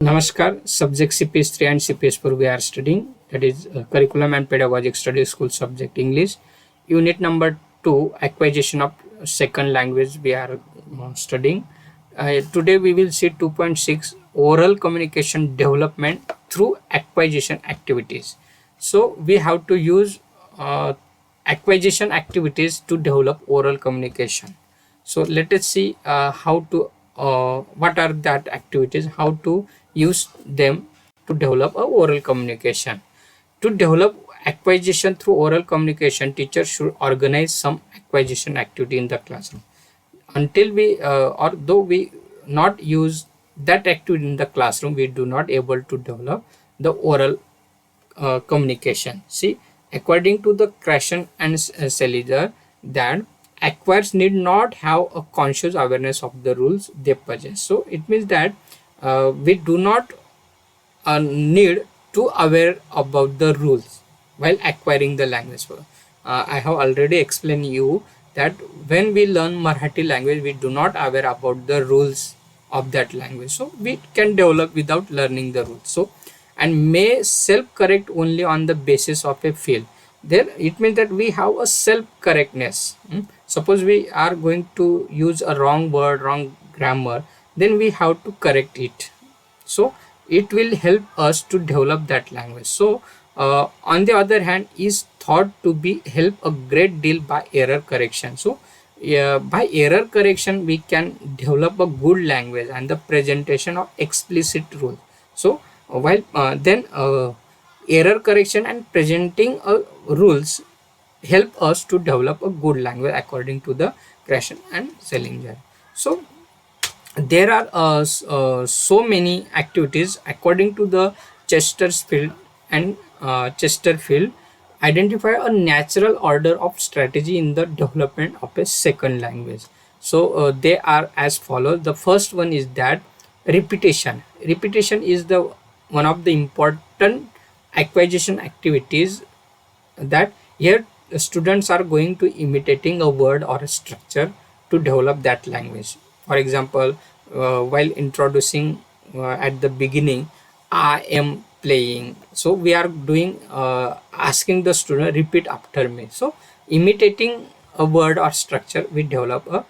Namaskar, subject CPS 3 and CPS 4 we are studying, that is Curriculum and Pedagogic Studies School subject English. Unit number 2, Acquisition of Second Language we are studying. Today we will see 2.6, Oral Communication Development through Acquisition Activities. So we have to use acquisition activities to develop oral communication. So let us see what are that activities, how to use them to develop a oral communication. To develop acquisition through oral communication, teachers should organize some acquisition activity in the classroom. Until we or though we not use that activity in the classroom, we do not able to develop the oral communication. See, according to the Krashen and Seliger, that acquires need not have a conscious awareness of the rules they possess. So it means that we do not need to aware about the rules while acquiring the language. I have already explained you that when we learn Marathi language, we do not aware about the rules of that language. So we can develop without learning the rules. So and may self correct only on the basis of a feel. There it means that we have a self correctness. Suppose we are going to use a wrong word, wrong grammar, then we have to correct it. So it will help us to develop that language. So on the other hand, is thought to be help a great deal by error correction. So by error correction we can develop a good language and the presentation of explicit rules. So while then error correction and presenting rules help us to develop a good language according to the Krashen and Selinger. So there are so many activities according to the Chesterfield and Chesterfield identify a natural order of strategy in the development of a second language. So they are as follows. The first one is that repetition. Repetition is the one of the important acquisition activities, that here students are going to imitating a word or a structure to develop that language. For example, while introducing at the beginning, I am playing, so we are doing asking the student repeat after me. So imitating a word or structure, we develop a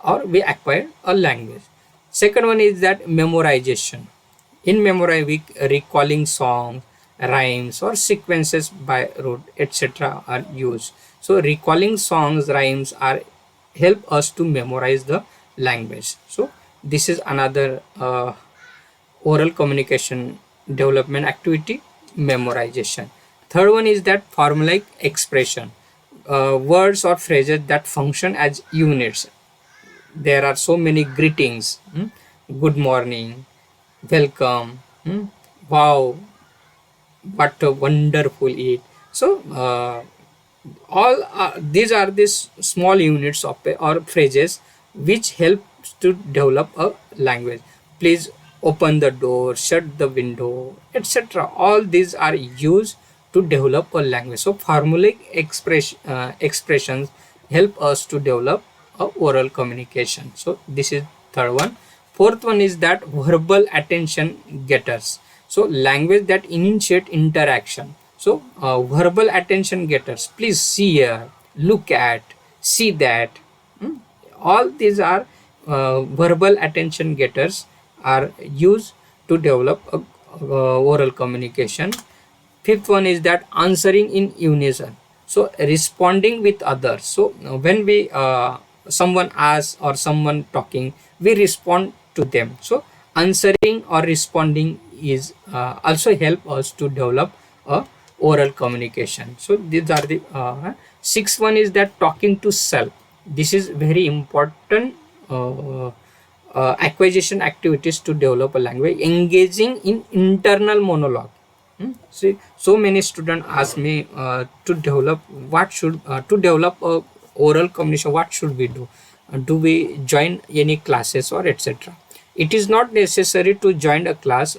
or we acquire a language. Second one is that memorization. In memory, we recalling songs, rhymes, or sequences by rote, etc. are used. So recalling songs, rhymes are help us to memorize the language. So this is another oral communication development activity, memorization. Third one is that formulaic expression, words or phrases that function as units. There are so many greetings, good morning, welcome, wow, what a wonderful it. So all these are these small units of or phrases which helps to develop a language. Please open the door, shut the window, etc. All these are used to develop a language. So formulaic expressions help us to develop a oral communication. So this is third one. Fourth one is that verbal attention getters. So language that initiate interaction. So verbal attention getters, please see here, look at, see that. All these are verbal attention getters are used to develop oral communication. Fifth one is that answering in unison. So responding with others. So when we someone asks or someone talking, we respond to them. So answering or responding is also help us to develop a oral communication. So these are the sixth one is that talking to self. This is very important acquisition activities to develop a language. Engaging in internal monologue. See, so many students ask me to develop to develop a oral communication, what should we do? Do we join any classes or etc.? It is not necessary to join a class.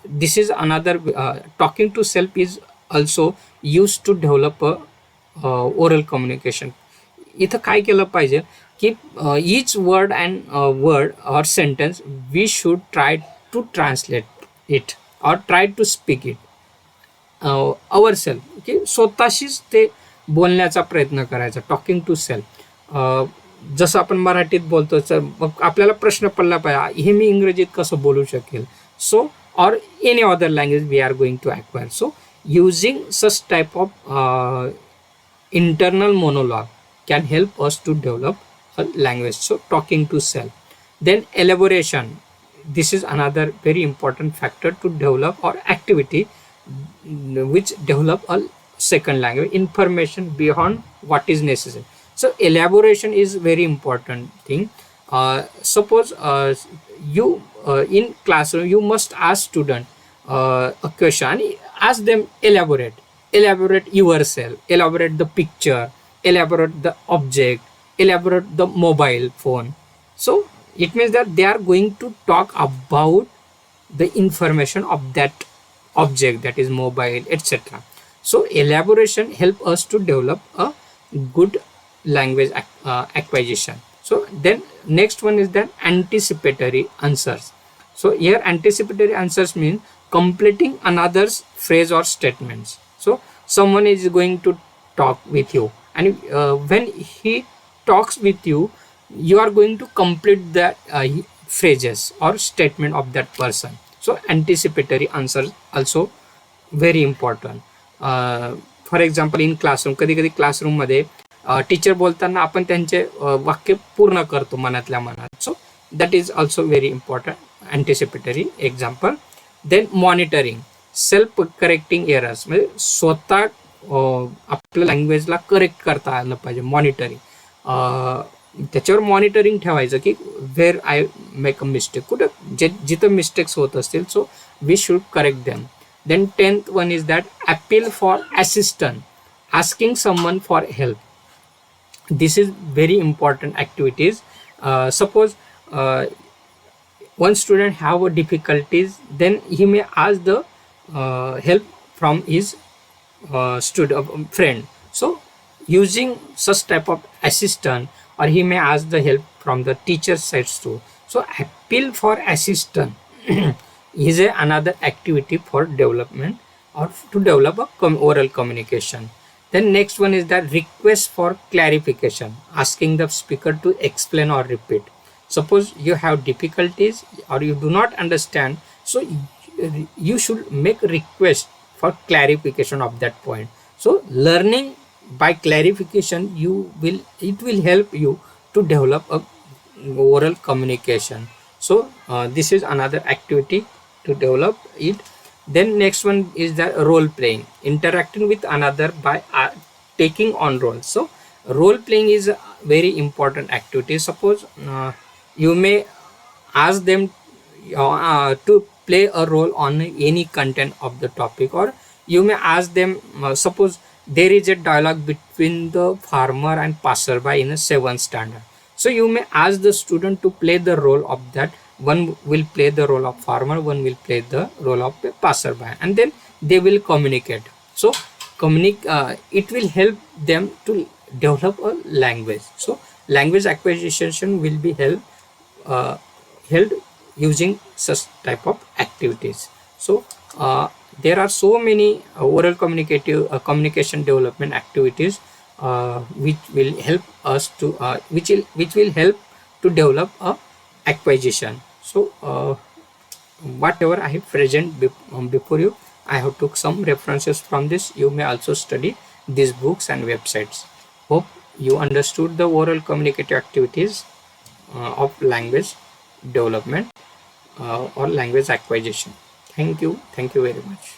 This is another talking to self is also used to develop a oral communication. इथं काय केलं पाहिजे की each word and word or sentence we should try to translate it or try to speak it ourselves. Okay, स्वतःशीच ते बोलण्याचा प्रयत्न करायचा, टॉकिंग टू सेल्फ. जसं आपण मराठीत बोलतो तर मग आपल्याला प्रश्न पडला पाहिजे, हे मी इंग्रजीत कसं बोलू शकेल. सो or any other language we are going to acquire. So using such type of internal monologue can help us to develop a language. So talking to self. Then elaboration, this is another very important factor to develop or activity which develop a second language, information beyond what is necessary. So elaboration is very important thing. Suppose you in classroom you must ask student a question, ask them elaborate yourself, elaborate the picture, elaborate the object, elaborate the mobile phone. So it means that they are going to talk about the information of that object, that is mobile, etc. So elaboration help us to develop a good language acquisition. So then next one is that anticipatory answers. So here anticipatory answers mean completing another's phrase or statements. So someone is going to talk with you, and when he talks with you, you are going to complete the phrases or statement of that person. So anticipatory answers also very important. For example in classroom, कधी कधी क्लासरूममध्ये teacher बोलताना आपण त्यांचे वाक्य पूर्ण करतो मनातल्या मनात. So that is also very important anticipatory example. Then monitoring, self correcting errors, म्हणजे स्वतः आपल्या लँग्वेजला करेक्ट करता आलं पाहिजे. मॉनिटरिंग, त्याच्यावर मॉनिटरिंग ठेवायचं की where I make a mistake, कुठं जिथं मिस्टेक्स होत असतील, so we should correct them. Then 10th one is that appeal for assistance, asking someone for help. This is very important activities. Suppose one student have a difficulties, then he may ask the help from his friend. So using such type of assistance, or he may ask the help from the teacher sides too. So appeal for assistance is another activity for development or to develop a oral communication. Then next one is that request for clarification, asking the speaker to explain or repeat. Suppose you have difficulties or you do not understand, so you should make request for clarification of that point. So learning by clarification, it will help you to develop a oral communication. So this is another activity to develop it. Then next one is the role playing, interacting with another by taking on roles. So role playing is a very important activity. Suppose you may ask them to play a role on any content of the topic, or you may ask them, suppose there is a dialogue between the farmer and passerby in a 7th standard. So you may ask the student to play the role of that. One will play the role of farmer, one will play the role of a passerby, and then they will communicate. So it will help them to develop a language. So language acquisition will be held using such type of activities. So there are so many oral communication development activities which will help us to which will help to develop a acquisition. So whatever I have present before you, I have took some references from this. You may also study these books and websites. Hope you understood the oral communicative activities of language development or language acquisition. Thank you very much.